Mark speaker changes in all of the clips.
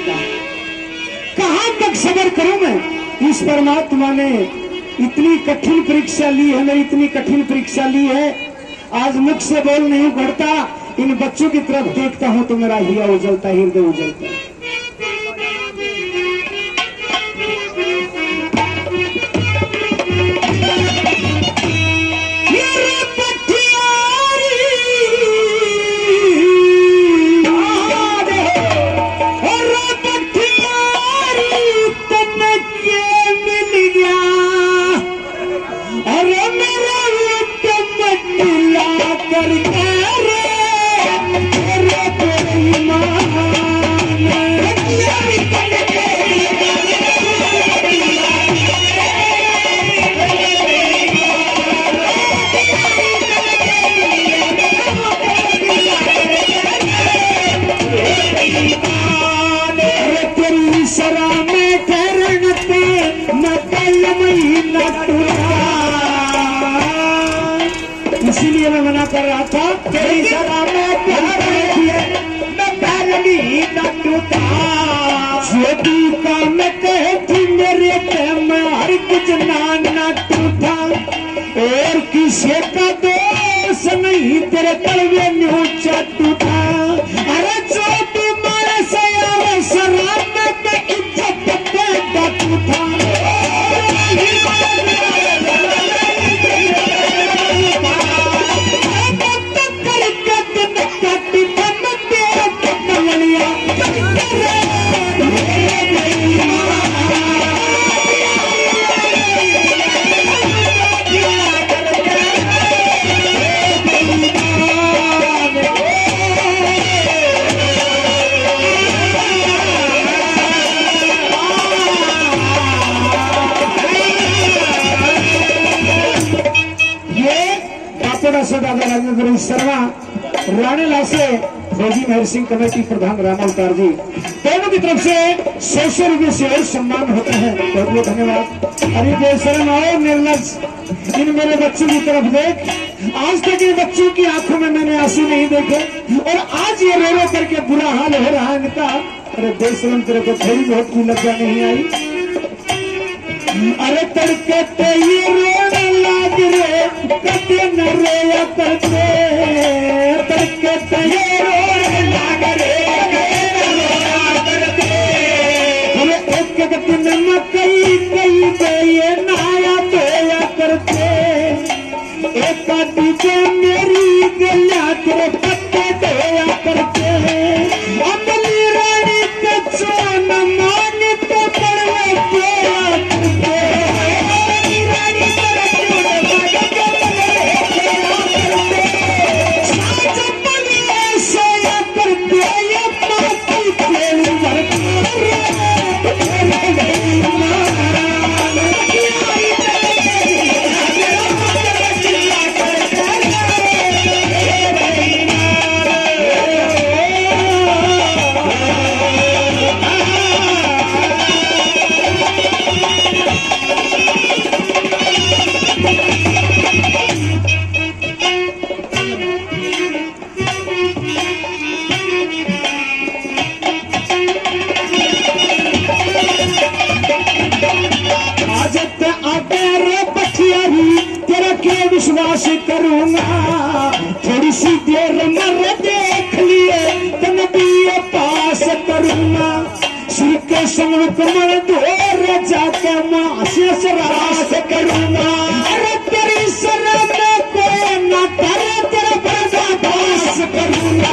Speaker 1: सकता है। कहां तक सब्र करूं मैं? इस परमात्मा ने इतनी कठिन परीक्षा ली है, मेरी इतनी कठिन परीक्षा ली है, आज मुख से बोल नहीं पड़ता, इन बच्चों की तरफ देखता हूं तो मेरा हिया उजलता, हृदय उजलता है। इसीलिए मैं मना कर रहा था, तेरी सलाह में मेरे हर कुछ नाना टूटा और किसी का दोष नहीं, तेरे तलवे न्यूचा टूटा। अरे जो तुम्हारे से आवे शराब में इज्जत पैदा टूटा। दादा राजेंद्र शर्मा राणेला से फौजी महर सिंह कमेटी प्रधान राम अवतार जी, दोनों की तरफ से 100 रुपये से और सम्मान होता है। बहुत बहुत धन्यवाद। अरे बेशरम और निर्लज, इन मेरे बच्चों की तरफ देख। आज तक इन बच्चों की आंखों में मैंने आंसू नहीं देखे और आज ये रो रो करके बुरा हाल हो रहा है इनका। अरे बेशरम, तेरे को थोड़ी बहुत की लज्जा नहीं आई? अरे तड़के पे ये रोने लाग रे, कटे न रोया करते। तड़के पे ये रोने लाग रे, कटे न रोया करते। अरे एक एक दिन में कई कई पे ये नहाया धोया करते। एक डीजे मेरी गलियां तेरे पत्ते धोया करते। अमली रानी के चोन मांगते बड़वे धोया करते। विश्वास करूंगा, थोड़ी सी देर मर देख लिए तन भी पास करूंगा। श्री के संग कमल धोर जाके मां से सरास करूंगा। अरे तेरी शरण में कोई न करे, तेरा बड़ा दास करूंगा।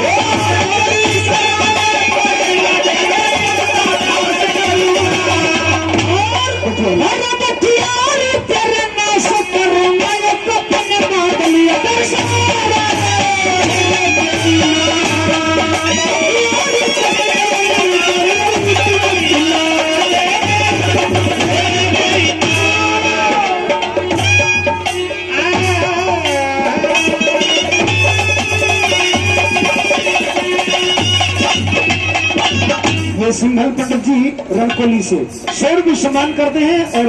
Speaker 1: सिंघल पंडित जी रंगकोली से 100 रुपये सम्मान करते हैं और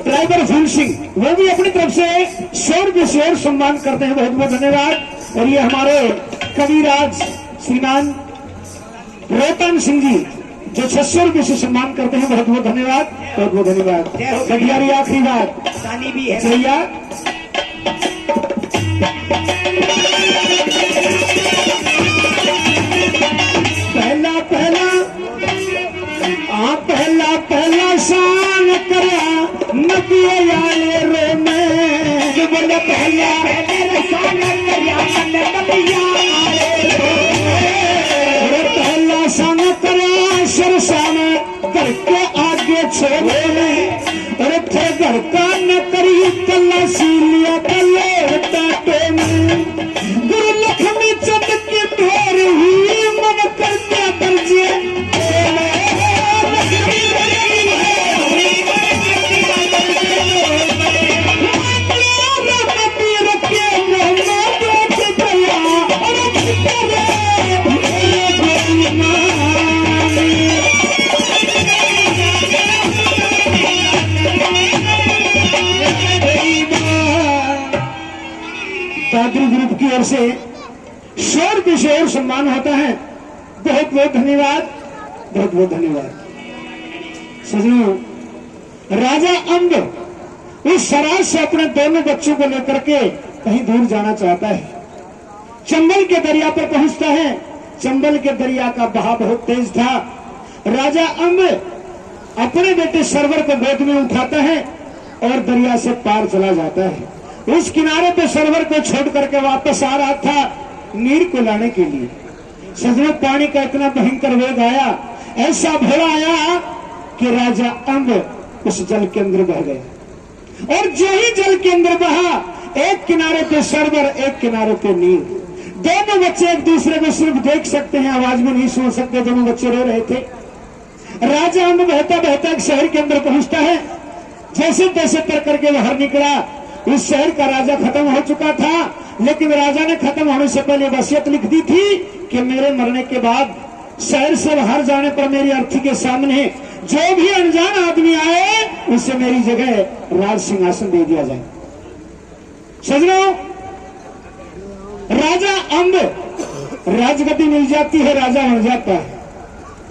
Speaker 1: ड्राइवर फूल सिंह वो भी अपनी तरफ से 100 रुपये से और सम्मान करते हैं। बहुत बहुत धन्यवाद। और ये हमारे कविराज श्रीमान रोहतान सिंह जी जो 600 रुपये से सम्मान करते हैं, बहुत बहुत धन्यवाद, बहुत बहुत धन्यवाद। कटियारी आखिरी बात
Speaker 2: ताली भी है
Speaker 1: भैया। पहला पहला पहला पहला शान करा नबी आले रे में बोले पहला पहला शान करा नबी आले रे, पहला शान करा शरशान करके आगे छोड़े, अरे थे घर का न करी तलाशी लिया बल्ले टाटे में, गुरु लक्ष्मी चंद की ढेर हुई मन करके दर्जे दादरी ग्रुप की ओर से 100 रुपये से और सम्मान होता है। बहुत बहुत धन्यवाद, बहुत बहुत धन्यवाद। सजनों, राजा अंब इस सराज से अपने दोनों बच्चों को लेकर के कहीं दूर जाना चाहता है। चंबल के दरिया पर पहुंचता है। चंबल के दरिया का बहाव बहुत तेज था। राजा अंब अपने बेटे सरवर को गोद में उठाता है और दरिया से पार चला जाता है। उस किनारे पे सरवर को छोड़ करके वापस आ रहा था नीर को लाने के लिए। सजनों, पानी का इतना भयंकर वेग आया, ऐसा भोला आया कि राजा अंब उस जल के अंदर बह गया। और जो ही जल के अंदर बहा, एक किनारे पे सरवर, एक किनारे पे नीर। दोनों बच्चे एक दूसरे को सिर्फ देख सकते हैं, आवाज में नहीं सुन सकते। दोनों बच्चे रो रहे थे। राजा अंब बहता बहता एक शहर के अंदर पहुंचता है। जैसे तैसे तर करके बाहर निकला। उस शहर का राजा खत्म हो चुका था, लेकिन राजा ने खत्म होने से पहले वसीयत लिख दी थी कि मेरे मरने के बाद शहर से बाहर जाने पर मेरी अर्थी के सामने जो भी अनजान आदमी आए उसे मेरी जगह राज सिंहासन दे दिया जाए। सजनों, राजा अंब राजगद्दी मिल जाती है, राजा बन जाता है।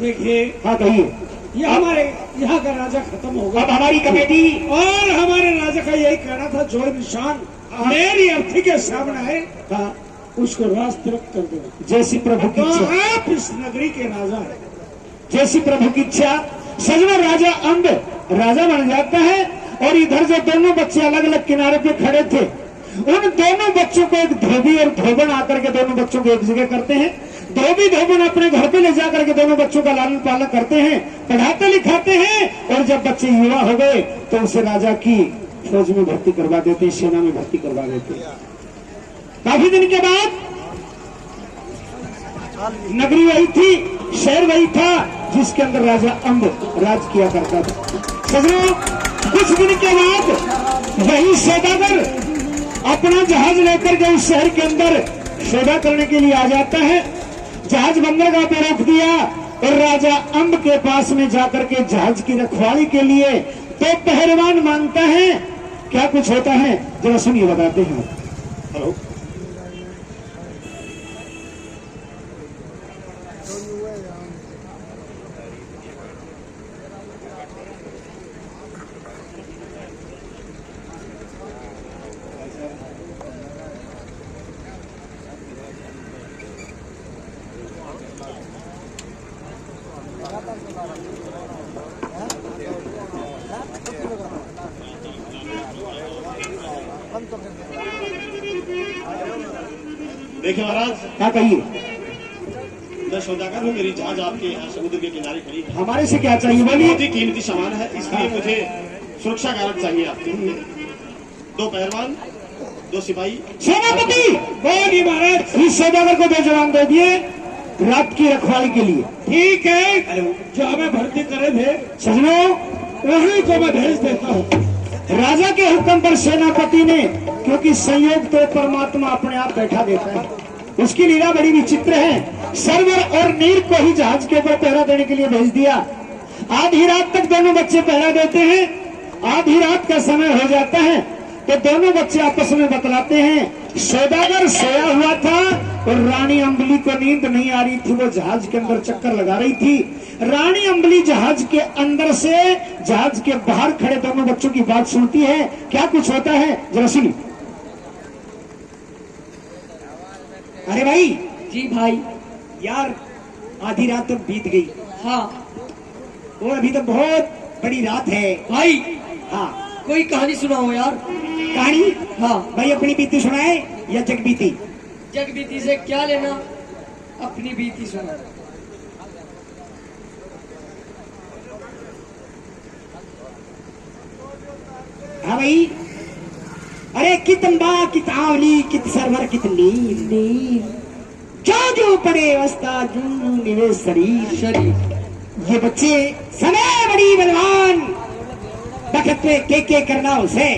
Speaker 2: देखिए,
Speaker 1: हाँ कहिए।
Speaker 2: ये हमारे यहाँ का राजा खत्म होगा।
Speaker 1: अब हमारी कमेटी
Speaker 2: और हमारे राजा का यही कहना था, जो निशान मेरी अर्थी के सामने है उसको राज तिलक कर देना।
Speaker 1: जैसी प्रभु की
Speaker 2: तो
Speaker 1: इच्छा,
Speaker 2: आप इस नगरी के राजा है।
Speaker 1: जैसी प्रभु की इच्छा। सजनों, राजा अंब राजा बन जाता है। और इधर जो दोनों बच्चे अलग अलग किनारे पे खड़े थे, उन दोनों बच्चों को एक धोबी और धोबन आकर के दोनों बच्चों को एक जगह करते हैं। धोबी धोबन अपने घर पे ले जाकर के दोनों बच्चों का लालन पालन करते हैं, पढ़ाते लिखाते हैं। और जब बच्चे युवा हो गए तो उसे राजा की फौज में भर्ती करवा देते हैं, सेना में भर्ती करवा देते हैं। काफी दिन के बाद नगरी वही थी, शहर वही था जिसके अंदर राजा अंब राज किया करता था। सजनों, कुछ दिन के बाद वही सौदागर अपना जहाज लेकर के उस शहर के अंदर सौदा करने के लिए आ जाता है। जहाज बंदरगाह पे रोक दिया और राजा अंब के पास में जाकर के जहाज की रखवाली के लिए तो पहलवान मांगता है। क्या कुछ होता है जरा सुनिए, बताते हैं। हेलो,
Speaker 3: देखिए महाराज,
Speaker 1: क्या कहिए।
Speaker 3: मैं सौदागर हूँ, मेरी जहाज आपके यहाँ समुद्र के किनारे खड़ी है।
Speaker 1: हमारे से क्या चाहिए बोलिए।
Speaker 3: बहुत ही कीमती सामान है, इसलिए मुझे सुरक्षा गारद चाहिए आपके। 2 पहलवान, 2 सिपाही।
Speaker 1: सेनापति
Speaker 2: बोलिए महाराज।
Speaker 1: इस सौदागर को 2 जवान दे दिए रात की रखवाली के लिए।
Speaker 2: ठीक है, जो हमें भर्ती करे थे
Speaker 1: सजनों,
Speaker 2: वही को मैं भेज देता हूँ।
Speaker 1: राजा के हुक्म पर सेनापति ने, क्योंकि संयोग तो परमात्मा अपने आप बैठा देता है, उसकी लीला बड़ी विचित्र है। सरवर और नीर को ही जहाज के ऊपर पहरा देने के लिए भेज दिया। आधी रात तक दोनों बच्चे पहरा देते हैं। आधी रात का समय हो जाता है तो दोनों बच्चे आपस में बतलाते हैं, सौदागर सोया हुआ था और रानी अम्बली को नींद नहीं आ रही थी, वो जहाज के अंदर चक्कर लगा रही थी। रानी अम्बली जहाज के अंदर से जहाज के बाहर खड़े दोनों बच्चों की बात सुनती है। क्या कुछ होता है जरा सुनिए। अरे भाई,
Speaker 4: जी भाई।
Speaker 1: यार आधी रात तो बीत गई।
Speaker 4: हाँ
Speaker 1: और अभी तो बहुत बड़ी रात है
Speaker 4: भाई,
Speaker 1: हाँ।
Speaker 4: कोई कहानी सुनाओ यार।
Speaker 1: कहानी?
Speaker 4: हाँ
Speaker 1: भाई अपनी बीती सुनाए या जग बीती?
Speaker 4: जग बीती से क्या लेना, अपनी बीती सुना।
Speaker 1: हाँ भाई। अरे कितंबा कितावली कित सरवर कित नील नील, जो जो पड़े वस्ता जू निवेश शरीर
Speaker 4: शरीर।
Speaker 1: ये बच्चे समय बड़ी बलवान, बखत पे के करना उसे,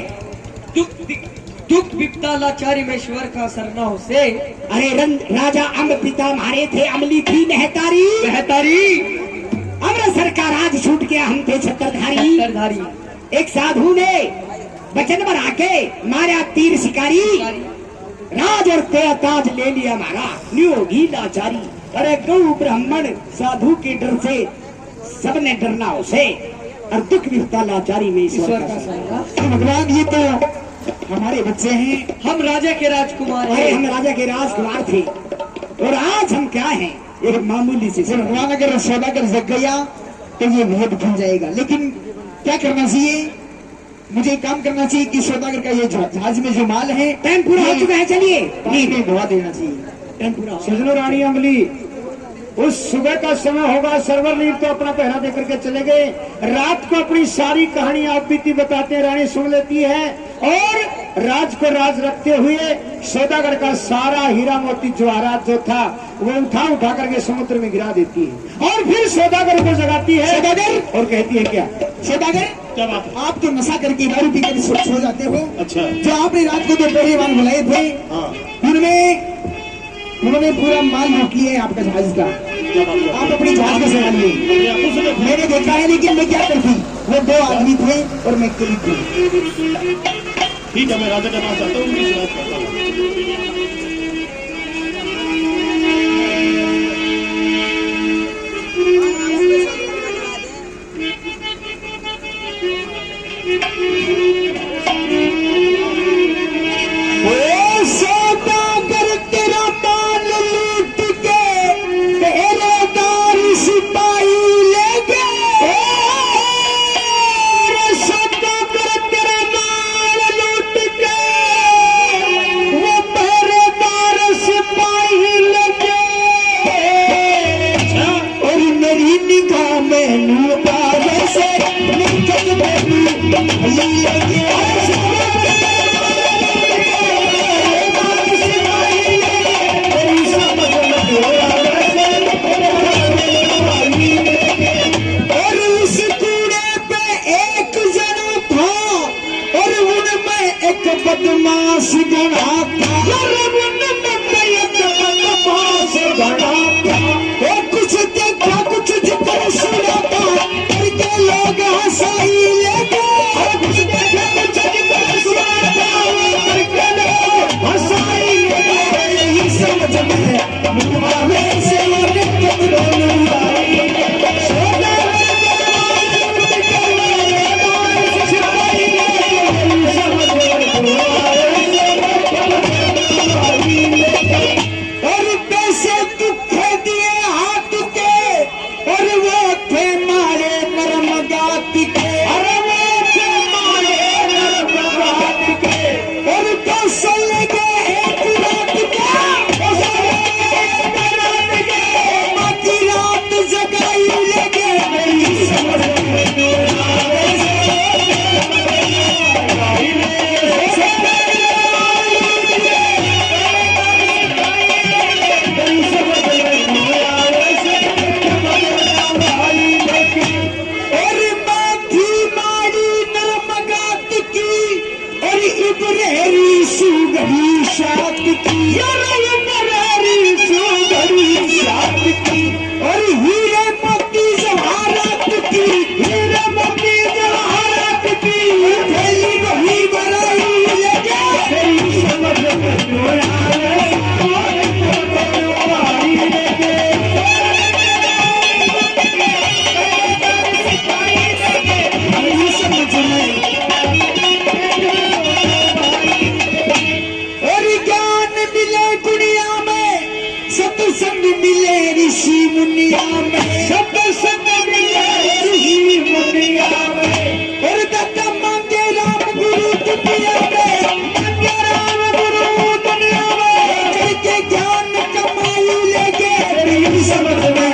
Speaker 4: दुख विपदा लाचारी में ईश्वर का सरना हो से।
Speaker 1: अरे राजा अम्ब पिता मारे थे, अमली थी महतारी
Speaker 4: बेहतारी।
Speaker 1: अमृतसर का राज छूट गया, हम थे छत्रधारी।
Speaker 4: छत्रधारी।
Speaker 1: एक साधु ने वचन बना के मारा तीर शिकारी, राज और तेरा ताज ले लिया हमारा, नियोगी लाचारी। अरे गौ ब्राह्मण साधु के डर से सबने डरना उसे, और दुख विपदा लाचारी में ईश्वर का सरना। तो भगवान ये तो हमारे बच्चे हैं,
Speaker 4: हम राजा के राजकुमार
Speaker 1: अरे
Speaker 4: हैं।
Speaker 1: हम राजा के राजकुमार थे, और आज हम क्या हैं? एक मामूली सी। भगवान अगर सौदागर जग गया तो ये भेद खुल जाएगा, लेकिन क्या करना चाहिए? मुझे काम करना चाहिए कि सौदागर का ये जहाज में जो माल है, टाइम पूरा हो चुका है, चलिए नहीं धोआ देना चाहिए, टाइम पूरा। सजनो रानी अम्बली, उस सुबह का समय होगा, सरवर नीर तो अपना पहरा देकर के चले गए। रात को अपनी सारी कहानी आप बीती बताते हैं, रानी सुन लेती है, और राज को राज रखते हुए सौदागर का सारा हीरा मोती जवाहरात जो था वो उठा करके समुद्र में गिरा देती है, और फिर सौदागर को जगाती है सौदागर, और कहती है क्या? सौदागर,
Speaker 3: क्या बात है?
Speaker 1: आप तो नशा करके दारू पी कर सो जाते हो।
Speaker 3: अच्छा।
Speaker 1: जो आपने रात को 2 पहलवान बुलाए थे,
Speaker 3: हाँ।
Speaker 1: उन्होंने पूरा माल लूट लिया है आपका जहाज का।
Speaker 3: क्या बात है?
Speaker 1: आप अपनी जहाज को संभालिए।
Speaker 3: अपने आंखों से देखा।
Speaker 1: मैंने देखा है, लेकिन मैं क्या करती, वो 2 आदमी थे और मैं अकेली थी।
Speaker 3: ठीक है, मैं राजा का नाम चाहता हूँ, उनकी शिकायत करता हूँ।
Speaker 1: बदमाश गणा था, बदमाश गणा था, वो कुछ देखा कुछ जिक्र सुना था, करके लोग हंसाई लेके, कुछ देखा कुछ जिक्र सुना था, करके लोग हंसाई लेके, यही समझ में मुहावे से मिले ऋषि मुनिया में, सब संग मिले ऋषि मुनिया में। और दाता मांगे राम गुरु दुनिया में, मांगे राम गुरु दुनिया में। करके ज्ञान कमाई लेके प्रेम समझ में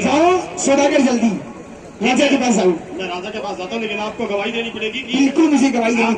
Speaker 1: जाओ, सौदागर जल्दी राजा के पास आओ।
Speaker 3: मैं राजा के पास जाता हूँ, लेकिन आपको गवाही देनी पड़ेगी कि
Speaker 1: बिल्कुल मुझे गवाही देनी